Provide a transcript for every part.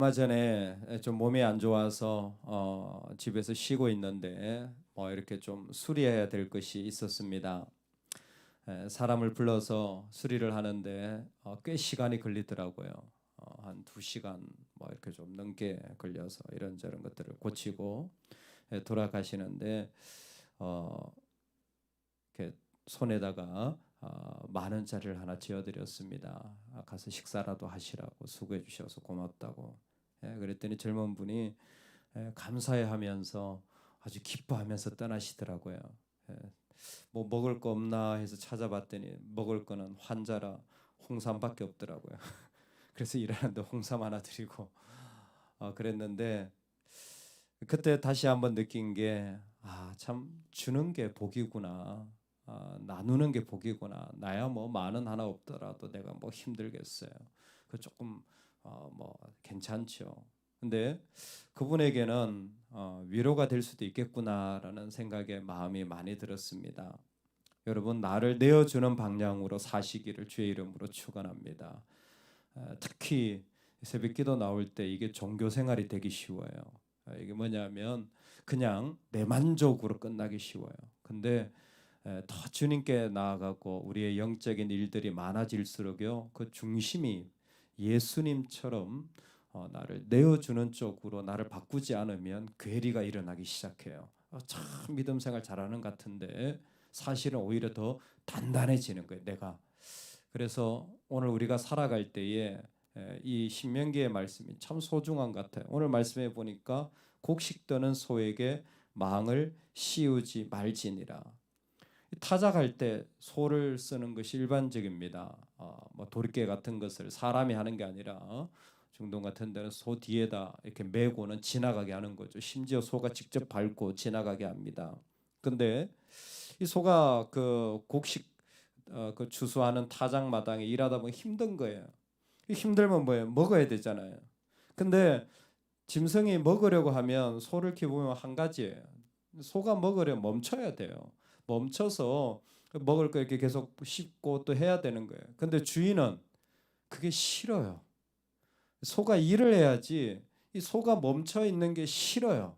얼마 전에 좀 몸이 안 좋아서 집에서 쉬고 있는데 이렇게 좀 수리해야 될 것이 있었습니다. 사람을 불러서 수리를 하는데 꽤 시간이 걸리더라고요. 한 2시간 이렇게 좀 넘게 걸려서 이런저런 것들을 고치고 돌아가시는데 이렇게 손에다가 10,000원짜리를 하나 쥐어드렸습니다. 가서 식사라도 하시라고 수고해 주셔서 고맙다고. 그랬더니 젊은 분이 감사해하면서 아주 기뻐하면서 떠나시더라고요. 예, 뭐 먹을 거 없나 해서 찾아봤더니 먹을 거는 환자라 홍삼밖에 없더라고요. 그래서 일하는데 홍삼 하나 드리고 그랬는데 그때 다시 한번 느낀 게 참 주는 게 복이구나. 나누는 게 복이구나. 나야 뭐 10,000원 하나 없더라도 내가 뭐 힘들겠어요. 그 조금 뭐 괜찮죠. 근데 그분에게는 위로가 될 수도 있겠구나라는 생각에 마음이 많이 들었습니다. 여러분, 나를 내어주는 방향으로 사시기를 주의 이름으로 축원합니다. 특히 새벽기도 나올 때 이게 종교 생활이 되기 쉬워요. 이게 뭐냐면 그냥 내 만족으로 끝나기 쉬워요. 근데 더 주님께 나아가고 우리의 영적인 일들이 많아질수록요, 그 중심이 예수님처럼 나를 내어주는 쪽으로 나를 바꾸지 않으면 괴리가 일어나기 시작해요. 참 믿음 생활 잘하는 것 같은데 사실은 오히려 더 단단해지는 거예요, 내가. 그래서 오늘 우리가 살아갈 때에 이 신명기의 말씀이 참 소중한 것 같아요. 오늘 말씀해 보니까 곡식 떠는 소에게 망을 씌우지 말지니라. 타작할 때 소를 쓰는 것이 일반적입니다. 뭐 도리깨 같은 것을 사람이 하는 게 아니라 중동 같은 데는 소 뒤에다 이렇게 메고는 지나가게 하는 거죠. 심지어 소가 직접 밟고 지나가게 합니다. 근데 이 소가 그 곡식 그 주수하는 타작마당에 일하다 보면 힘든 거예요. 힘들면 뭐예요? 먹어야 되잖아요. 근데 짐승이 먹으려고 하면 소를 키우면 한 가지예요. 소가 먹으려면 멈춰야 돼요. 멈춰서 먹을 거 이렇게 계속 씹고 또 해야 되는 거예요. 근데 주인은 그게 싫어요. 소가 일을 해야지 이 소가 멈춰 있는 게 싫어요.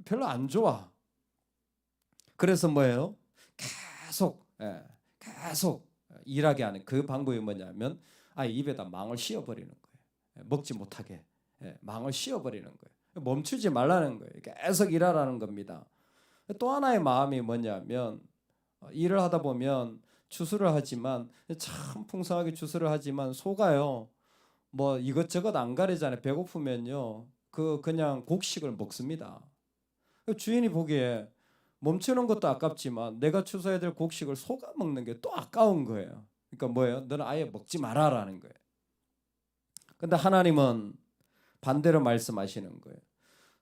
별로 안 좋아. 그래서 뭐예요? 계속 일하게 하는 그 방법이 뭐냐면 입에다 망을 씌워버리는 거예요. 먹지 못하게 망을 씌워버리는 거예요. 멈추지 말라는 거예요. 계속 일하라는 겁니다. 또 하나의 마음이 뭐냐면 일을 하다 보면 추수를 하지만 참 풍성하게 추수를 하지만 소가요 뭐 이것저것 안 가리잖아요. 배고프면요 그냥 곡식을 먹습니다. 주인이 보기에 멈추는 것도 아깝지만 내가 추수해야 될 곡식을 소가 먹는 게 또 아까운 거예요. 그러니까 뭐예요? 너는 아예 먹지 마라라는 거예요. 근데 하나님은 반대로 말씀하시는 거예요.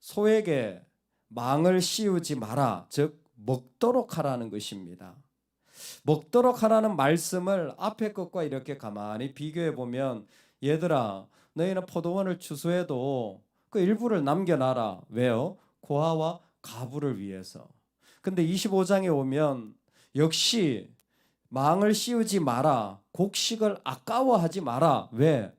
소에게 망을 씌우지 마라. 즉 먹도록 하라는 것입니다. 먹도록 하라는 말씀을 앞에 것과 이렇게 가만히 비교해 보면 얘들아 너희는 포도원을 추수해도 그 일부를 남겨놔라. 왜요? 고아와 가부를 위해서. 근데 25장에 오면 역시 망을 씌우지 마라. 곡식을 아까워하지 마라. 왜?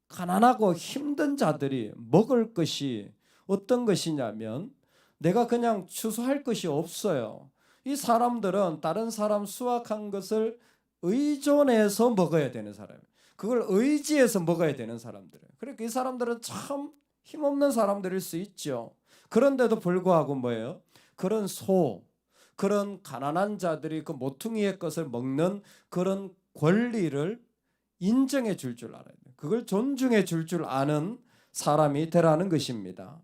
가난하고 힘든 자들이 먹을 것이 어떤 것이냐면 내가 그냥 추수할 것이 없어요. 이 사람들은 다른 사람 수확한 것을 의존해서 먹어야 되는 사람이에요. 그걸 의지해서 먹어야 되는 사람들이에요. 그러니까 이 사람들은 참 힘없는 사람들일 수 있죠. 그런데도 불구하고 뭐예요? 그런 그런 가난한 자들이 그 모퉁이의 것을 먹는 그런 권리를 인정해 줄 알아야 돼요. 그걸 존중해 줄 아는 사람이 되라는 것입니다.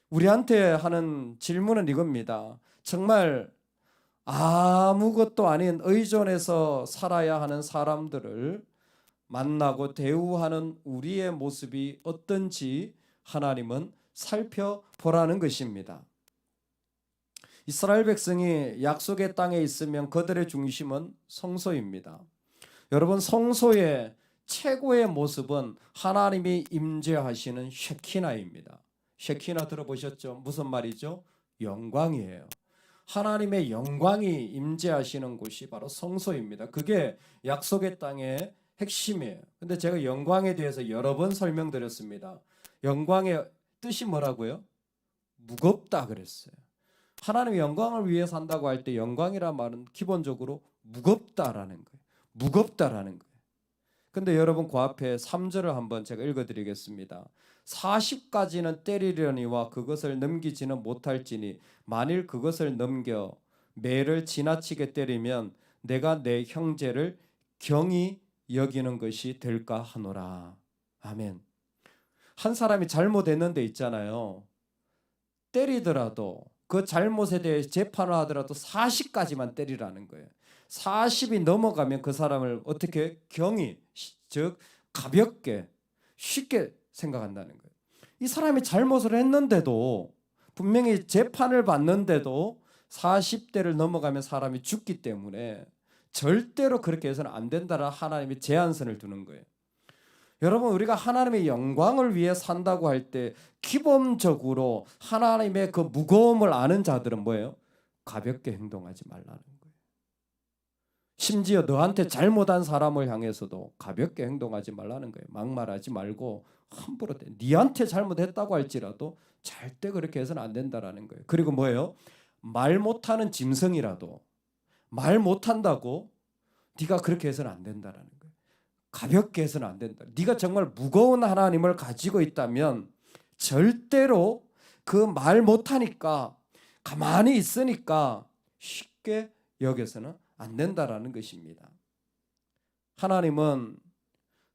우리한테 하는 질문은 이겁니다. 정말 아무것도 아닌 의존해서 살아야 하는 사람들을 만나고 대우하는 우리의 모습이 어떤지 하나님은 살펴보라는 것입니다. 이스라엘 백성이 약속의 땅에 있으면 그들의 중심은 성소입니다. 여러분, 성소의 최고의 모습은 하나님이 임재하시는 쉐키나입니다. 쉐키나 들어보셨죠? 무슨 말이죠? 영광이에요. 하나님의 영광이 임재하시는 곳이 바로 성소입니다. 그게 약속의 땅의 핵심이에요. 근데 제가 영광에 대해서 여러 번 설명드렸습니다. 영광의 뜻이 뭐라고요? 무겁다 그랬어요. 하나님의 영광을 위해 산다고 할 때 영광이란 말은 기본적으로 무겁다라는 거예요. 무겁다라는 거예요. 근데 여러분 그 앞에 3절을 한번 제가 읽어드리겠습니다. 40까지는 때리려니와 그것을 넘기지는 못할지니 만일 그것을 넘겨 매를 지나치게 때리면 내가 내 형제를 경히 여기는 것이 될까 하노라. 아멘. 한 사람이 잘못했는데 있잖아요. 때리더라도 그 잘못에 대해 재판을 하더라도 40까지만 때리라는 거예요. 40이 넘어가면 그 사람을 어떻게 경히, 즉 가볍게 쉽게 생각한다는 거예요. 이 사람이 잘못을 했는데도 분명히 재판을 받는데도 40대를 넘어가면 사람이 죽기 때문에 절대로 그렇게 해서는 안 된다라 하나님이 제한선을 두는 거예요. 여러분 우리가 하나님의 영광을 위해 산다고 할 때 기본적으로 하나님의 그 무거움을 아는 자들은 뭐예요? 가볍게 행동하지 말라는 거예요. 심지어 너한테 잘못한 사람을 향해서도 가볍게 행동하지 말라는 거예요. 막말하지 말고 함부로 네한테 잘못했다고 할지라도 절대 그렇게 해서는 안 된다라는 거예요. 그리고 뭐예요? 말 못하는 짐승이라도 말 못한다고 네가 그렇게 해서는 안 된다라는 거예요. 가볍게 해서는 안 된다. 네가 정말 무거운 하나님을 가지고 있다면 절대로 그 말 못하니까 가만히 있으니까 쉽게 여겨서는 안 된다라는 것입니다. 하나님은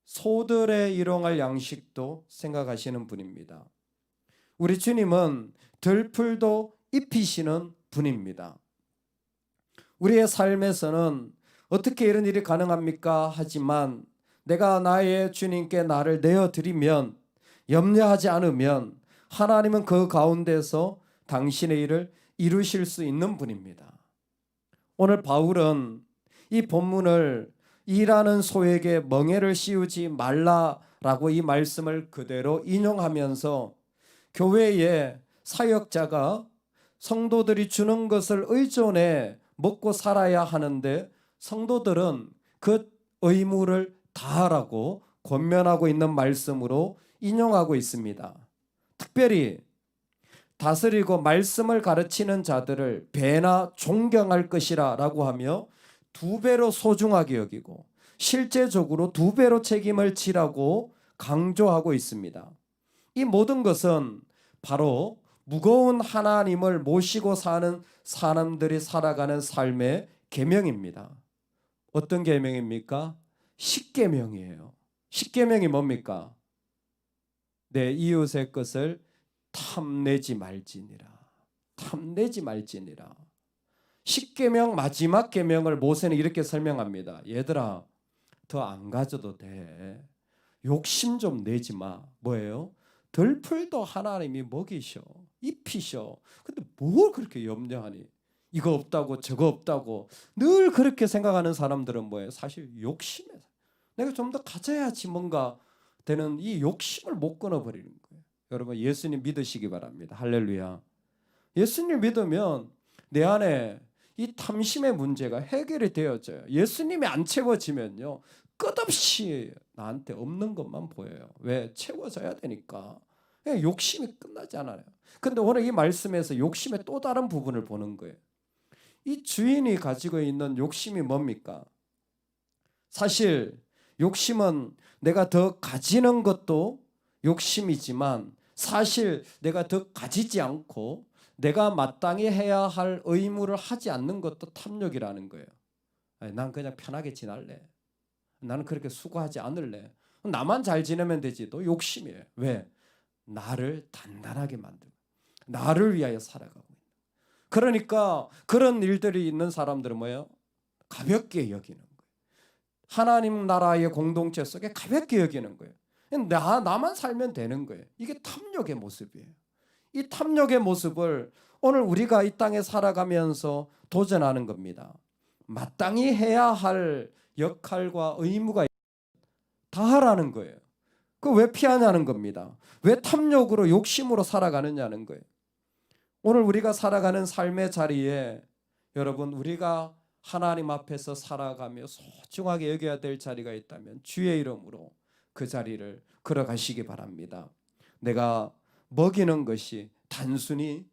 소들에 일용할 양식도 생각하시는 분입니다. 우리 주님은 들풀도 입히시는 분입니다. 우리의 삶에서는 어떻게 이런 일이 가능합니까? 하지만 내가 나의 주님께 나를 내어드리면 염려하지 않으면 하나님은 그 가운데서 당신의 일을 이루실 수 있는 분입니다. 오늘 바울은 이 본문을 일하는 소에게 멍에를 씌우지 말라라고 이 말씀을 그대로 인용하면서 교회의 사역자가 성도들이 주는 것을 의존해 먹고 살아야 하는데 성도들은 그 의무를 다하라고 권면하고 있는 말씀으로 인용하고 있습니다. 특별히 다스리고 말씀을 가르치는 자들을 배나 존경할 것이라 라고 하며 2배로 소중하게 여기고 실제적으로 2배로 책임을 지라고 강조하고 있습니다. 이 모든 것은 바로 무거운 하나님을 모시고 사는 사람들이 살아가는 삶의 계명입니다. 어떤 계명입니까? 십계명이에요. 십계명이 뭡니까? 내 이웃의 것을 탐내지 말지니라. 탐내지 말지니라. 십계명 마지막 계명을 모세는 이렇게 설명합니다. 얘들아, 더 안 가져도 돼. 욕심 좀 내지 마. 뭐예요? 들풀도 하나님이 먹이셔, 입히셔. 근데 뭘 그렇게 염려하니? 이거 없다고 저거 없다고 늘 그렇게 생각하는 사람들은 뭐예요? 사실 욕심에 내가 좀 더 가져야지 뭔가 되는 이 욕심을 못 끊어버리는 거예요. 여러분 예수님 믿으시기 바랍니다. 할렐루야. 예수님 믿으면 내 안에 이 탐심의 문제가 해결이 되어져요. 예수님이 안 채워지면요 끝없이 나한테 없는 것만 보여요. 왜? 채워져야 되니까. 욕심이 끝나지 않아요. 근데 오늘 이 말씀에서 욕심의 또 다른 부분을 보는 거예요. 이 주인이 가지고 있는 욕심이 뭡니까? 사실 욕심은 내가 더 가지는 것도 욕심이지만 사실 내가 더 가지지 않고 내가 마땅히 해야 할 의무를 하지 않는 것도 탐욕이라는 거예요. 난 그냥 편하게 지낼래. 나는 그렇게 수고하지 않을래. 나만 잘 지내면 되지. 또 욕심이에요. 왜? 나를 단단하게 만들고 나를 위하여 살아가고 있는. 그러니까 그런 일들이 있는 사람들은 뭐예요? 가볍게 여기는 거예요. 하나님 나라의 공동체 속에 가볍게 여기는 거예요. 나만 살면 되는 거예요. 이게 탐욕의 모습이에요. 이 탐욕의 모습을 오늘 우리가 이 땅에 살아가면서 도전하는 겁니다. 마땅히 해야 할 역할과 의무가 다 하라는 거예요. 그 왜 피하냐는 겁니다. 왜 탐욕으로 욕심으로 살아가느냐는 거예요. 오늘 우리가 살아가는 삶의 자리에 여러분 우리가 하나님 앞에서 살아가며 소중하게 여겨야 될 자리가 있다면 주의 이름으로 그 자리를 걸어가시기 바랍니다. 내가 먹이는 것이 단순히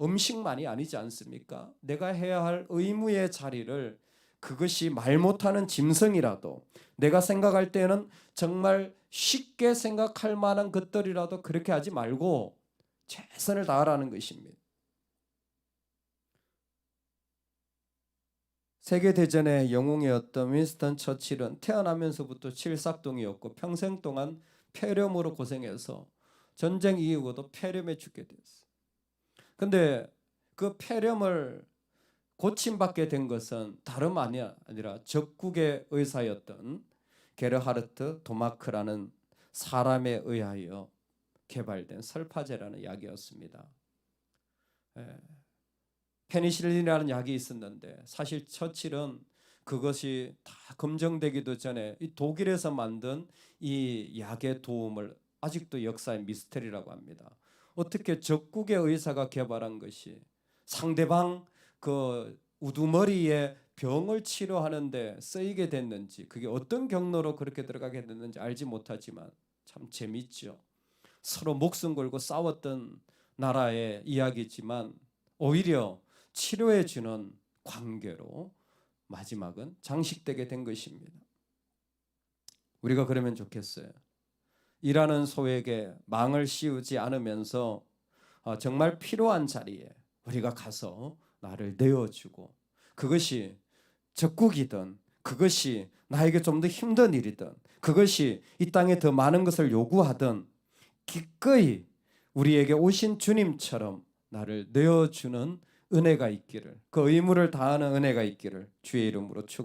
음식만이 아니지 않습니까? 내가 해야 할 의무의 자리를 그것이 말 못하는 짐승이라도 내가 생각할 때는 정말 쉽게 생각할 만한 것들이라도 그렇게 하지 말고 최선을 다하라는 것입니다. 세계대전의 영웅이었던 윈스턴 처칠은 태어나면서부터 칠삭동이었고 평생 동안 폐렴으로 고생해서 전쟁 이후에도 폐렴에 죽게 되었어요. 근데 그 폐렴을 고침받게 된 것은 다름 아니라 적국의 의사였던 게르하르트 도마크라는 사람에 의하여 개발된 설파제라는 약이었습니다. 페니실린이라는 약이 있었는데 사실 처칠은 그것이 다 검증되기도 전에 이 독일에서 만든 이 약의 도움을 아직도 역사의 미스터리라고 합니다. 어떻게 적국의 의사가 개발한 것이 상대방 그 우두머리에 병을 치료하는데 쓰이게 됐는지, 그게 어떤 경로로 그렇게 들어가게 됐는지 알지 못하지만 참 재밌죠. 서로 목숨 걸고 싸웠던 나라의 이야기지만 오히려 치료해 주는 관계로 마지막은 장식되게 된 것입니다. 우리가 그러면 좋겠어요. 일하는 소에게 망을 씌우지 않으면서 정말 필요한 자리에 우리가 가서 나를 내어주고, 그것이 적국이든 그것이 나에게 좀 더 힘든 일이든 그것이 이 땅에 더 많은 것을 요구하든 기꺼이 우리에게 오신 주님처럼 나를 내어주는 은혜가 있기를, 그 의무를 다하는 은혜가 있기를 주의 이름으로 축원합니다.